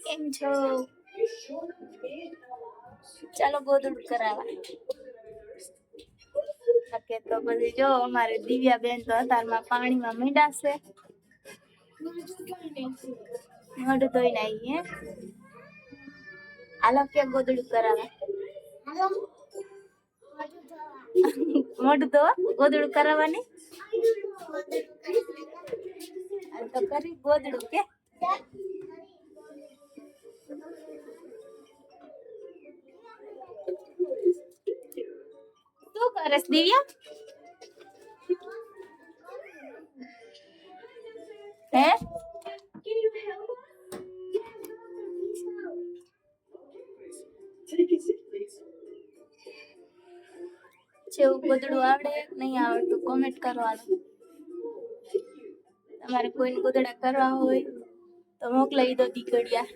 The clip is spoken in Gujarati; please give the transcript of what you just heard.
કેમ છો? ચાલો ગોદડું કરાવવા. ઓકે તો પછી જો અમારે દિવ્યા બેન તો અત્યારમાં પાણીમાં મીંડાશે. મોઢું ધોઈને આવી હે. હાલો કે ગોદડું કરાવવા. મોઢું ધોવા ગોદડું કરાવવાની. તો કરી ગોદડું કે શું કરસ દિવ્યા? હે જેવું ગોદડું આવડે નહીં આવડતું કોમેન્ટ કરવાનું. તમારે કોઈને ગોદડા કરવા હોય તો મોકલાવી દો દીકડિયા.